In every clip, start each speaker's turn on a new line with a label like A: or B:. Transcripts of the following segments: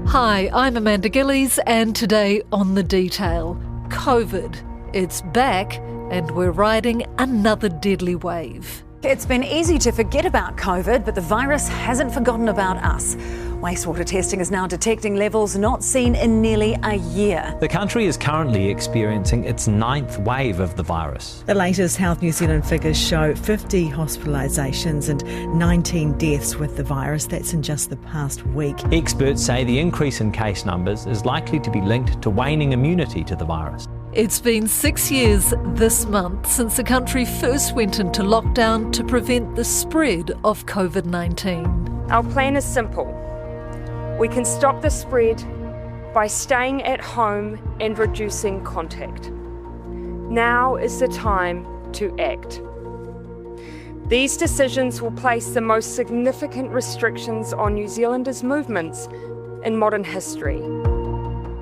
A: Hi, I'm Amanda Gillies, and today on The Detail, COVID. It's back, and we're riding another deadly wave.
B: It's been easy to forget about COVID, but the virus hasn't forgotten about us. Wastewater testing is now detecting levels not seen in nearly a year.
C: The country is currently experiencing its 9th wave of the virus.
D: The latest Health New Zealand figures show 50 hospitalisations and 19 deaths with the virus. That's in just the past week.
C: Experts say the increase in case numbers is likely to be linked to waning immunity to the virus.
A: It's been 6 years this month since the country first went into lockdown to prevent the spread of COVID-19.
E: Our plan is simple. We can stop the spread by staying at home and reducing contact. Now is the time to act. These decisions will place the most significant restrictions on New Zealanders' movements in modern history.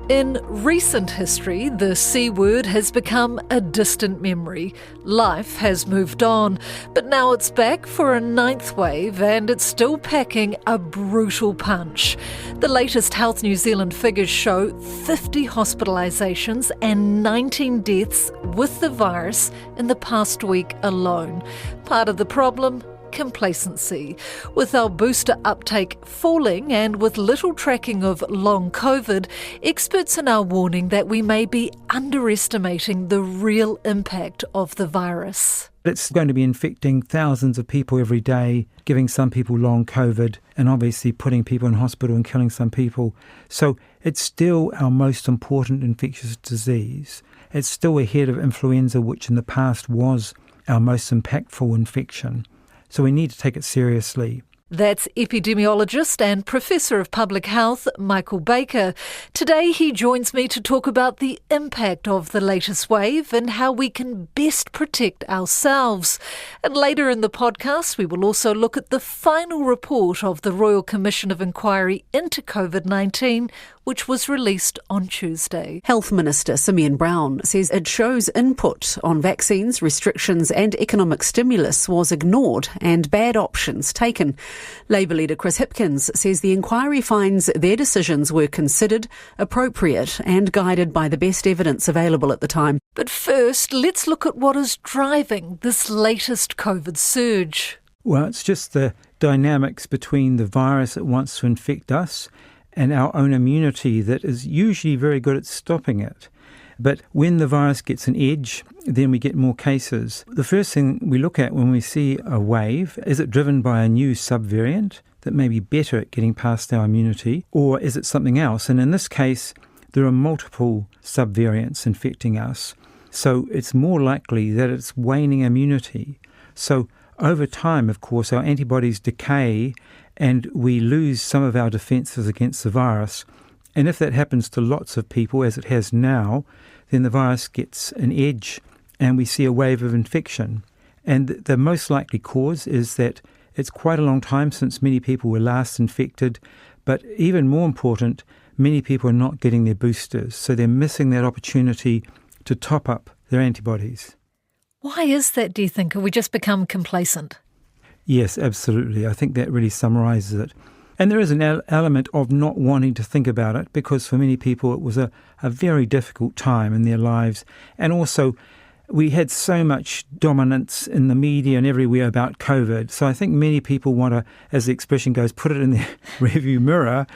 A: In recent history, the C word has become a distant memory. Life has moved on, but now it's back for a 9th wave and it's still packing a brutal punch. The latest Health New Zealand figures show 50 hospitalisations and 19 deaths with the virus in the past week alone. Part of the problem? Complacency. With our booster uptake falling and with little tracking of long COVID, experts are now warning that we may be underestimating the real impact of the virus.
F: It's going to be infecting thousands of people every day, giving some people long COVID and obviously putting people in hospital and killing some people. So it's still our most important infectious disease. It's still ahead of influenza, which in the past was our most impactful infection. So we need to take it seriously.
A: That's epidemiologist and Professor of Public Health, Michael Baker. Today he joins me to talk about the impact of the latest wave and how we can best protect ourselves. And later in the podcast, we will also look at the final report of the Royal Commission of Inquiry into COVID-19, which was released on Tuesday.
B: Health Minister Simeon Brown says it shows input on vaccines, restrictions and economic stimulus was ignored and bad options taken. Labour leader Chris Hipkins says the inquiry finds their decisions were considered, appropriate and guided by the best evidence available at the time.
A: But first, let's look at what is driving this latest COVID surge.
F: Well, it's just the dynamics between the virus that wants to infect us and our own immunity that is usually very good at stopping it. But when the virus gets an edge, then we get more cases. The first thing we look at when we see a wave, is it driven by a new subvariant that may be better at getting past our immunity, or is it something else? And in this case, there are multiple subvariants infecting us. So it's more likely that it's waning immunity. So over time, of course, our antibodies decay and we lose some of our defences against the virus. And if that happens to lots of people, as it has now, then the virus gets an edge and we see a wave of infection. And the most likely cause is that it's quite a long time since many people were last infected, but even more important, many people are not getting their boosters, so they're missing that opportunity to top up their antibodies.
A: Why is that, do you think? Have we just become complacent?
F: Yes, absolutely. I think that really summarises it. And there is an element of not wanting to think about it because for many people it was a very difficult time in their lives. And also we had so much dominance in the media and everywhere about COVID. So I think many people want to, as the expression goes, put it in their rearview mirror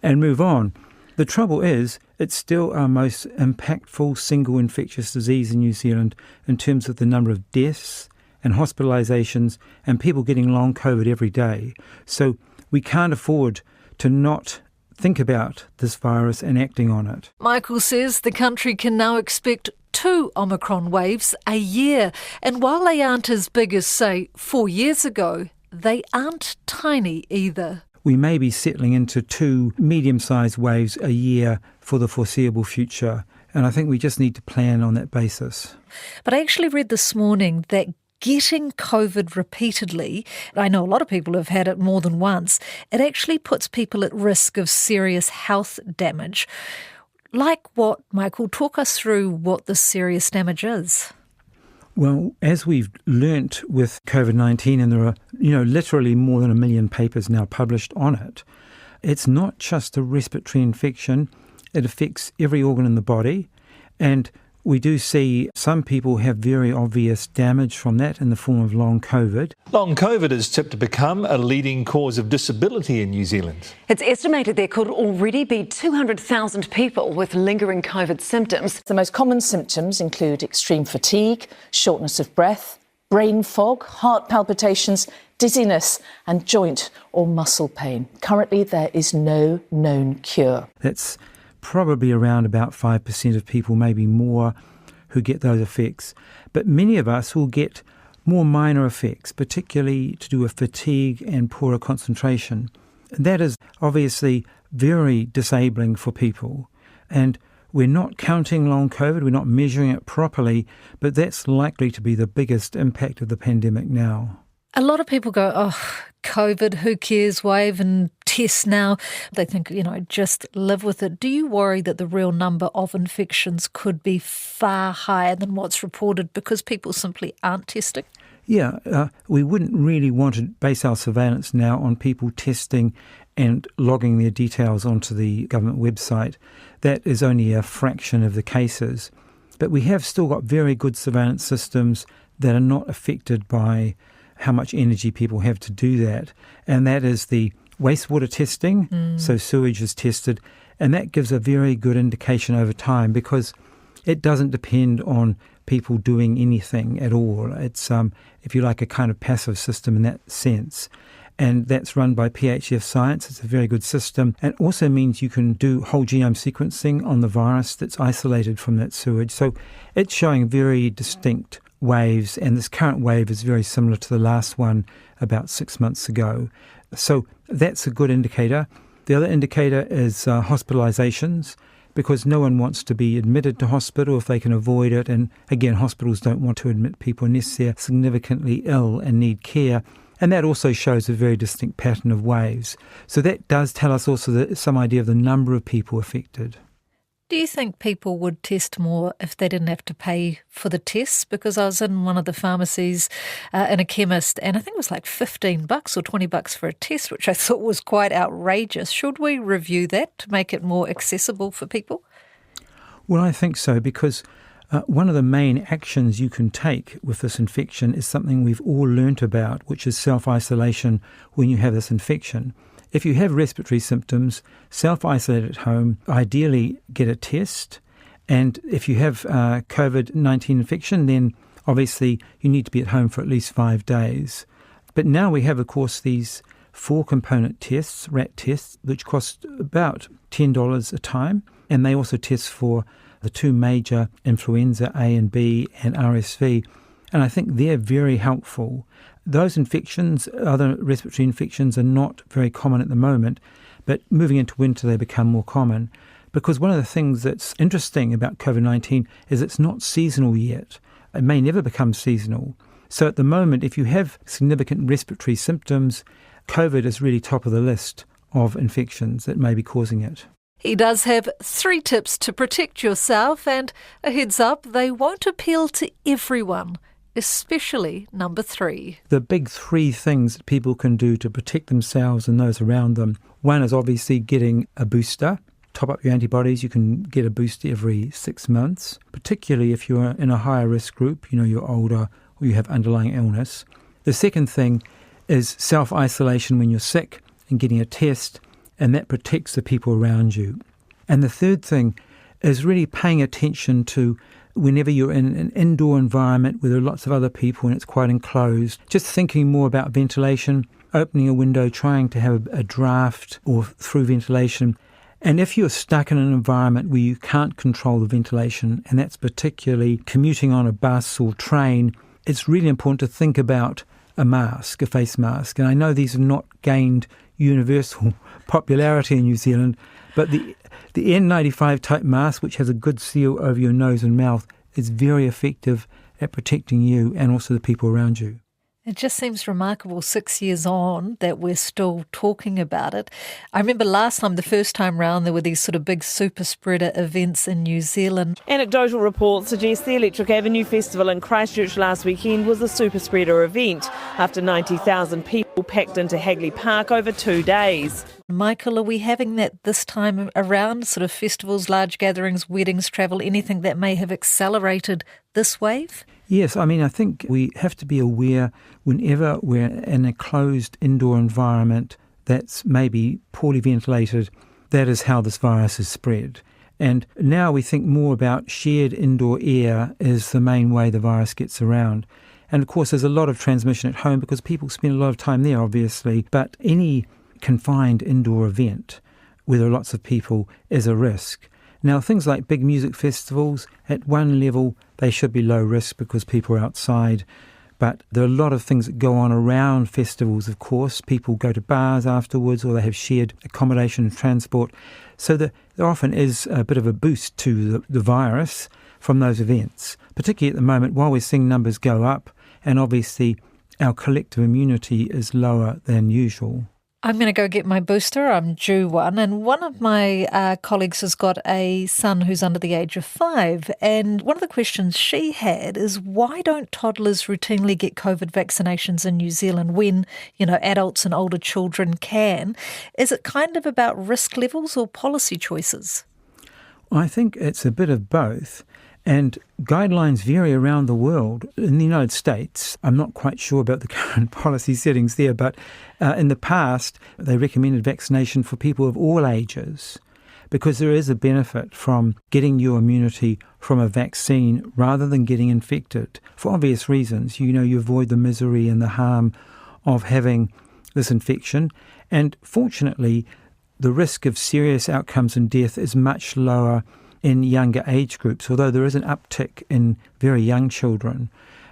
F: and move on. The trouble is, it's still our most impactful single infectious disease in New Zealand in terms of the number of deaths and hospitalisations and people getting long COVID every day. So we can't afford to not think about this virus and acting on it.
A: Michael says the country can now expect 2 Omicron waves a year. And while they aren't as big as, say, 4 years ago, they aren't tiny either.
F: We may be settling into 2 medium-sized waves a year for the foreseeable future. And I think we just need to plan on that basis.
A: But I actually read this morning that getting COVID repeatedly, I know a lot of people have had it more than once, it actually puts people at risk of serious health damage. Like what, Michael? Talk us through what the serious damage is.
F: Well, as we've learnt with COVID-19, and there are, literally more than 1 million papers now published on it, it's not just a respiratory infection, it affects every organ in the body, and we do see some people have very obvious damage from that in the form of long COVID.
G: Long COVID is tipped to become a leading cause of disability in New Zealand.
H: It's estimated there could already be 200,000 people with lingering COVID symptoms.
I: The most common symptoms include extreme fatigue, shortness of breath, brain fog, heart palpitations, dizziness and joint or muscle pain. Currently, there is no known cure.
F: That's probably around about 5% of people, maybe more, who get those effects. But many of us will get more minor effects, particularly to do with fatigue and poorer concentration. That is obviously very disabling for people. And we're not counting long COVID, we're not measuring it properly, but that's likely to be the biggest impact of the pandemic now.
A: A lot of people go, oh, COVID, who cares, wave and test now. They think, just live with it. Do you worry that the real number of infections could be far higher than what's reported because people simply aren't testing?
F: Yeah, we wouldn't really want to base our surveillance now on people testing and logging their details onto the government website. That is only a fraction of the cases. But we have still got very good surveillance systems that are not affected by how much energy people have to do that. And that is the wastewater testing, so sewage is tested, and that gives a very good indication over time because it doesn't depend on people doing anything at all. It's, if you like, a kind of passive system in that sense. And that's run by PHF Science. It's a very good system. And also means you can do whole genome sequencing on the virus that's isolated from that sewage. So it's showing very distinct waves, and this current wave is very similar to the last one about 6 months ago. So that's a good indicator. The other indicator is hospitalizations, because no one wants to be admitted to hospital if they can avoid it. And again, hospitals don't want to admit people unless they're significantly ill and need care. And that also shows a very distinct pattern of waves. So that does tell us also some idea of the number of people affected.
A: Do you think people would test more if they didn't have to pay for the tests? Because I was in one of the pharmacies in a chemist, and I think it was like $15 or $20 for a test, which I thought was quite outrageous. Should we review that to make it more accessible for people?
F: Well, I think so, because one of the main actions you can take with this infection is something we've all learnt about, which is self-isolation when you have this infection. If you have respiratory symptoms, self-isolate at home, ideally get a test. And if you have COVID-19 infection, then obviously you need to be at home for at least 5 days. But now we have, of course, these 4-component tests, RAT tests, which cost about $10 a time. And they also test for the 2 major influenza, A and B, and RSV. And I think they're very helpful. Those infections, other respiratory infections, are not very common at the moment, but moving into winter they become more common. Because one of the things that's interesting about COVID-19 is it's not seasonal yet. It may never become seasonal. So at the moment, if you have significant respiratory symptoms, COVID is really top of the list of infections that may be causing it.
A: He does have 3 tips to protect yourself, and a heads up, they won't appeal to everyone, especially number 3.
F: The big 3 things that people can do to protect themselves and those around them. One is obviously getting a booster. Top up your antibodies. You can get a booster every 6 months, particularly if you're in a higher risk group, you're older or you have underlying illness. The second thing is self-isolation when you're sick and getting a test, and that protects the people around you. And the third thing is really paying attention to whenever you're in an indoor environment where there are lots of other people and it's quite enclosed, just thinking more about ventilation, opening a window, trying to have a draft or through ventilation. And if you're stuck in an environment where you can't control the ventilation, and that's particularly commuting on a bus or train, it's really important to think about a mask, a face mask. And I know these have not gained universal popularity in New Zealand, but the N95 type mask, which has a good seal over your nose and mouth, is very effective at protecting you and also the people around you.
A: It just seems remarkable 6 years on that we're still talking about it. I remember last time, the first time round, there were these sort of big super spreader events in New Zealand.
J: Anecdotal reports suggest the Electric Avenue Festival in Christchurch last weekend was a super spreader event after 90,000 people packed into Hagley Park over 2 days.
A: Michael, are we having that this time around, sort of festivals, large gatherings, weddings, travel, anything that may have accelerated this wave?
F: Yes, I think we have to be aware whenever we're in a closed indoor environment that's maybe poorly ventilated, that is how this virus is spread. And now we think more about shared indoor air as the main way the virus gets around. And of course, there's a lot of transmission at home because people spend a lot of time there, obviously. But any confined indoor event where there are lots of people is a risk. Now, things like big music festivals, at one level, they should be low risk because people are outside. But there are a lot of things that go on around festivals, of course. People go to bars afterwards, or they have shared accommodation and transport. So there often is a bit of a boost to the virus from those events, particularly at the moment while we're seeing numbers go up, and obviously our collective immunity is lower than usual.
A: I'm going to go get my booster. I'm due one. And one of my colleagues has got a son who's under the age of 5. And one of the questions she had is, why don't toddlers routinely get COVID vaccinations in New Zealand when, adults and older children can? Is it kind of about risk levels or policy choices?
F: I think it's a bit of both. And guidelines vary around the world. In the United States, I'm not quite sure about the current policy settings there, but in the past, they recommended vaccination for people of all ages because there is a benefit from getting your immunity from a vaccine rather than getting infected. For obvious reasons, you avoid the misery and the harm of having this infection. And fortunately, the risk of serious outcomes and death is much lower in younger age groups, although there is an uptick in very young children.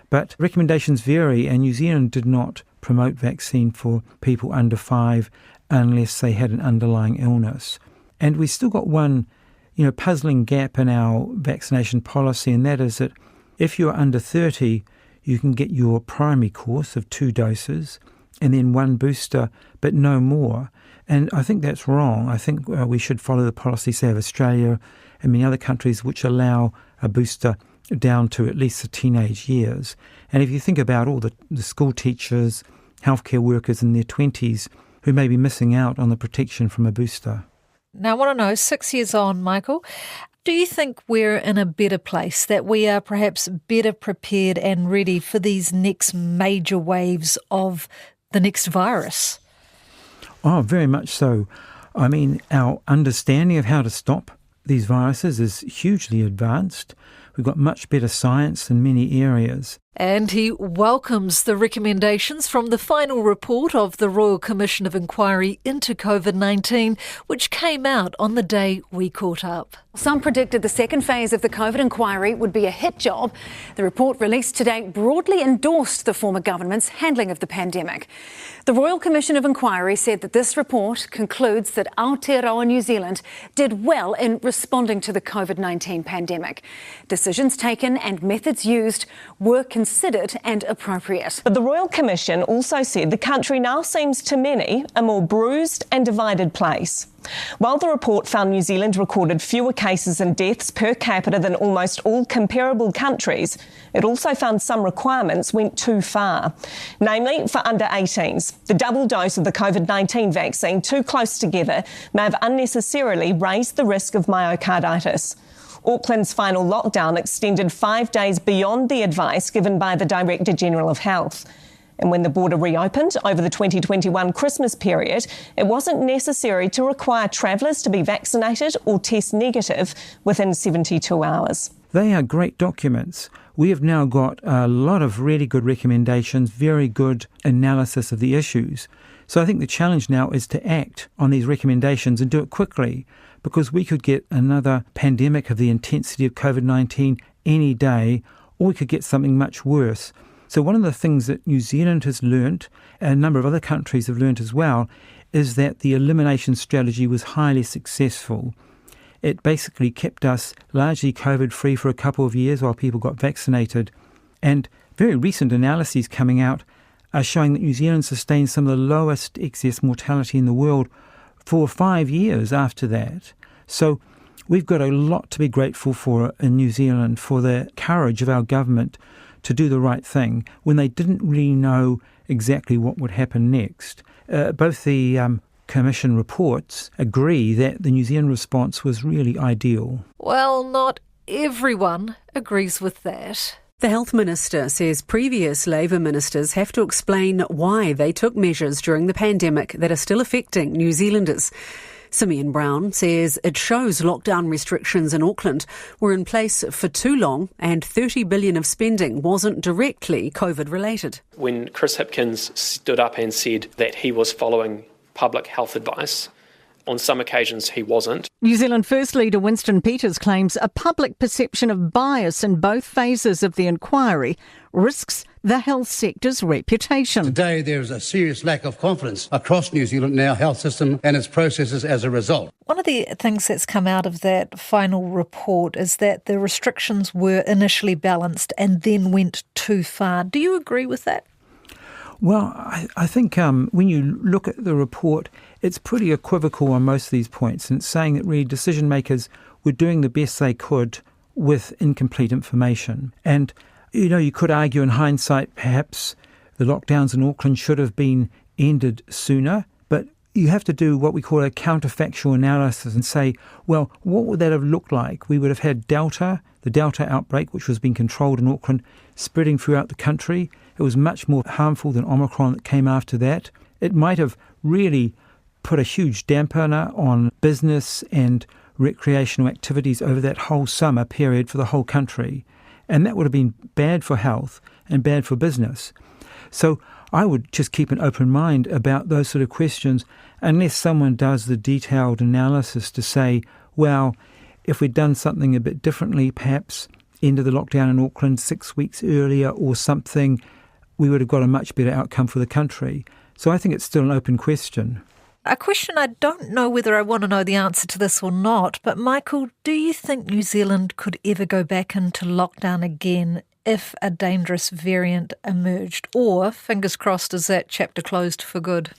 F: But recommendations vary, and New Zealand did not promote vaccine for people under 5 unless they had an underlying illness. And we still got one, puzzling gap in our vaccination policy, and that is that if you're under 30, you can get your primary course of 2 doses and then 1 booster, but no more. And I think that's wrong. I think we should follow the policy, say, of Australia and many other countries which allow a booster down to at least the teenage years. And if you think about all the school teachers, healthcare workers in their 20s who may be missing out on the protection from a booster.
A: Now, I want to know, 6 years on, Michael, do you think we're in a better place, that we are perhaps better prepared and ready for these next major waves of the next virus?
F: Oh, very much so. Our understanding of how to stop these viruses is hugely advanced. We've got much better science in many areas.
A: And he welcomes the recommendations from the final report of the Royal Commission of Inquiry into COVID-19, which came out on the day we caught up.
H: Some predicted the second phase of the COVID inquiry would be a hit job. The report released today broadly endorsed the former government's handling of the pandemic. The Royal Commission of Inquiry said that this report concludes that Aotearoa New Zealand did well in responding to the COVID-19 pandemic. Decisions taken and methods used were considered and appropriate.
K: But the Royal Commission also said the country now seems to many a more bruised and divided place. While the report found New Zealand recorded fewer cases and deaths per capita than almost all comparable countries, it also found some requirements went too far. Namely, for under 18s, the double dose of the COVID-19 vaccine too close together may have unnecessarily raised the risk of myocarditis. Auckland's final lockdown extended 5 days beyond the advice given by the Director-General of Health. And when the border reopened over the 2021 Christmas period, it wasn't necessary to require travellers to be vaccinated or test negative within 72 hours.
F: They are great documents. We have now got a lot of really good recommendations, very good analysis of the issues. So I think the challenge now is to act on these recommendations and do it quickly, because we could get another pandemic of the intensity of COVID-19 any day, or we could get something much worse. So one of the things that New Zealand has learnt, and a number of other countries have learnt as well, is that the elimination strategy was highly successful. It basically kept us largely COVID-free for a couple of years while people got vaccinated. And very recent analyses coming out are showing that New Zealand sustained some of the lowest excess mortality in the world for 5 years after that. So we've got a lot to be grateful for in New Zealand, for the courage of our government to do the right thing when they didn't really know exactly what would happen next. Both the Commission reports agree that the New Zealand response was really ideal.
A: Well, not everyone agrees with that.
B: The Health Minister says previous Labour ministers have to explain why they took measures during the pandemic that are still affecting New Zealanders. Simeon Brown says it shows lockdown restrictions in Auckland were in place for too long and $30 billion of spending wasn't directly COVID-related.
L: When Chris Hipkins stood up and said that he was following public health advice, on some occasions he wasn't.
M: New Zealand First Leader Winston Peters claims a public perception of bias in both phases of the inquiry risks the health sector's reputation.
N: Today there is a serious lack of confidence across New Zealand in our health system and its processes as a result.
A: One of the things that's come out of that final report is that the restrictions were initially balanced and then went too far. Do you agree with that?
F: Well, I think when you look at the report, it's pretty equivocal on most of these points, and it's saying that really decision makers were doing the best they could with incomplete information. And, you could argue in hindsight perhaps the lockdowns in Auckland should have been ended sooner, but you have to do what we call a counterfactual analysis and say, well, what would that have looked like? We would have had the Delta outbreak, which was being controlled in Auckland, spreading throughout the country. It was much more harmful than Omicron that came after that. It might have really put a huge dampener on business and recreational activities over that whole summer period for the whole country. And that would have been bad for health and bad for business. So I would just keep an open mind about those sort of questions unless someone does the detailed analysis to say, well, if we'd done something a bit differently, perhaps ended the lockdown in Auckland 6 weeks earlier or something, we would have got a much better outcome for the country. So I think it's still an open question.
A: A question I don't know whether I want to know the answer to this or not, but Michael, do you think New Zealand could ever go back into lockdown again if a dangerous variant emerged? Or, fingers crossed, is that chapter closed for good?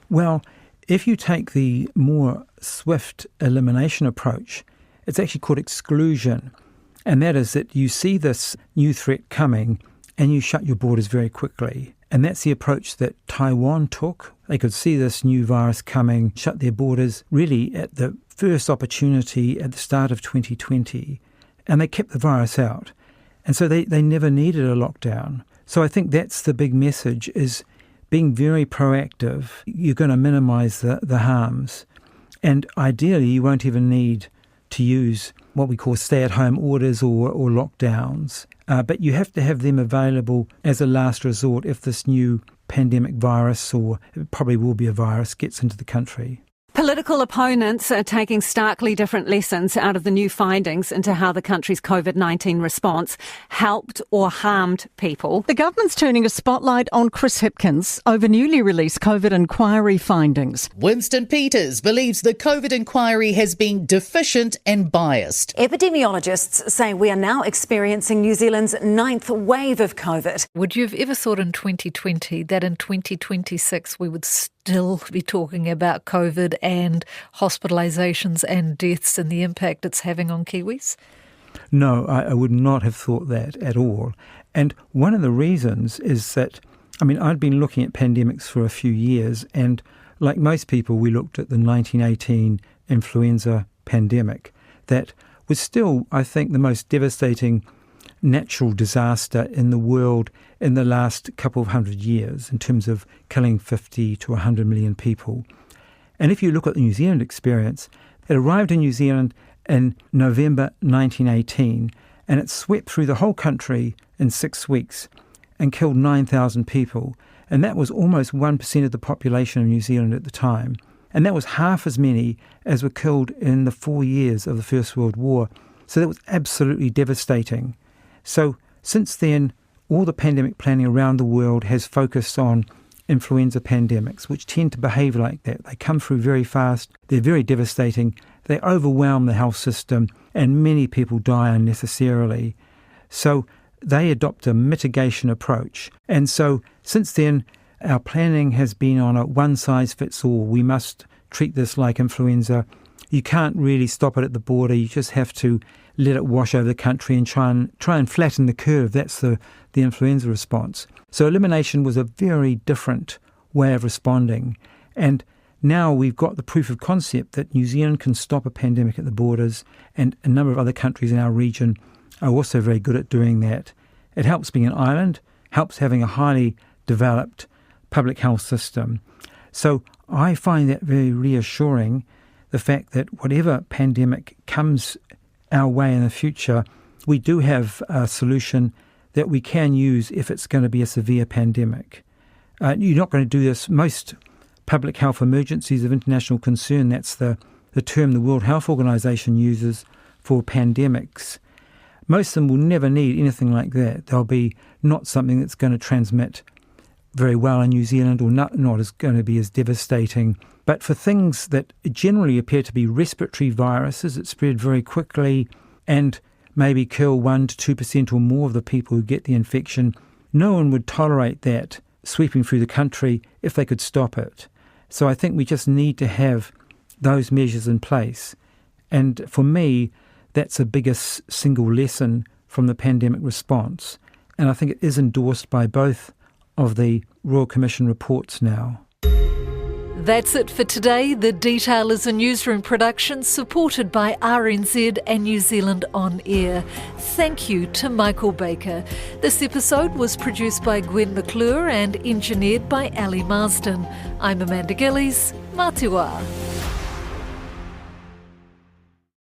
F: Well, if you take the more swift elimination approach, it's actually called exclusion. And that is that you see this new threat coming and you shut your borders very quickly. And that's the approach that Taiwan took. They could see this new virus coming, shut their borders really at the first opportunity at the start of 2020. And they kept the virus out. And so they never needed a lockdown. So I think that's the big message, is being very proactive. You're going to minimise the harms. And ideally, you won't even need to use what we call stay-at-home orders or lockdowns. But you have to have them available as a last resort if this new pandemic virus, or it probably will be a virus, gets into the country.
M: Political opponents are taking starkly different lessons out of the new findings into how the country's COVID-19 response helped or harmed people. The government's turning a spotlight on Chris Hipkins over newly released COVID inquiry findings.
O: Winston Peters believes the COVID inquiry has been deficient and biased.
H: Epidemiologists say we are now experiencing New Zealand's 9th wave of COVID.
A: Would you have ever thought in 2020 that in 2026 we would still be talking about COVID and hospitalisations and deaths and the impact it's having on Kiwis?
F: No, I would not have thought that at all. And one of the reasons is that, I'd been looking at pandemics for a few years, and like most people, we looked at the 1918 influenza pandemic. That was still, I think, the most devastating natural disaster in the world in the last couple of hundred years in terms of killing 50 to 100 million people. And if you look at the New Zealand experience, it arrived in New Zealand in November 1918 and it swept through the whole country in 6 weeks and killed 9,000 people. And that was almost 1% of the population of New Zealand at the time. And that was half as many as were killed in the 4 years of the First World War. So that was absolutely devastating. So since then, all the pandemic planning around the world has focused on influenza pandemics, which tend to behave like that. They come through very fast, they're very devastating, they overwhelm the health system, and many people die unnecessarily. So they adopt a mitigation approach. And so since then, our planning has been on a one-size-fits-all. We must treat this like influenza. You can't really stop it at the border. You just have to let it wash over the country and try and flatten the curve. That's the influenza response. So elimination was a very different way of responding. And now we've got the proof of concept that New Zealand can stop a pandemic at the borders, and a number of other countries in our region are also very good at doing that. It helps being an island, helps having a highly developed public health system. So I find that very reassuring, the fact that whatever pandemic comes our way in the future, we do have a solution that we can use if it's going to be a severe pandemic. You're not going to do this. Most public health emergencies of international concern, that's the term the World Health Organization uses for pandemics. Most of them will never need anything like that. They'll be not something that's going to transmit very well in New Zealand, or not as going to be as devastating. But for things that generally appear to be respiratory viruses that spread very quickly and maybe kill 1 to 2% or more of the people who get the infection, no one would tolerate that sweeping through the country if they could stop it. So I think we just need to have those measures in place. And for me, that's the biggest single lesson from the pandemic response. And I think it is endorsed by both of the Royal Commission reports now.
A: That's it for today. The Detail is a newsroom production supported by RNZ and New Zealand On Air. Thank you to Michael Baker. This episode was produced by Gwen McClure and engineered by Ali Marsden. I'm Amanda Gillies. Mā te wā.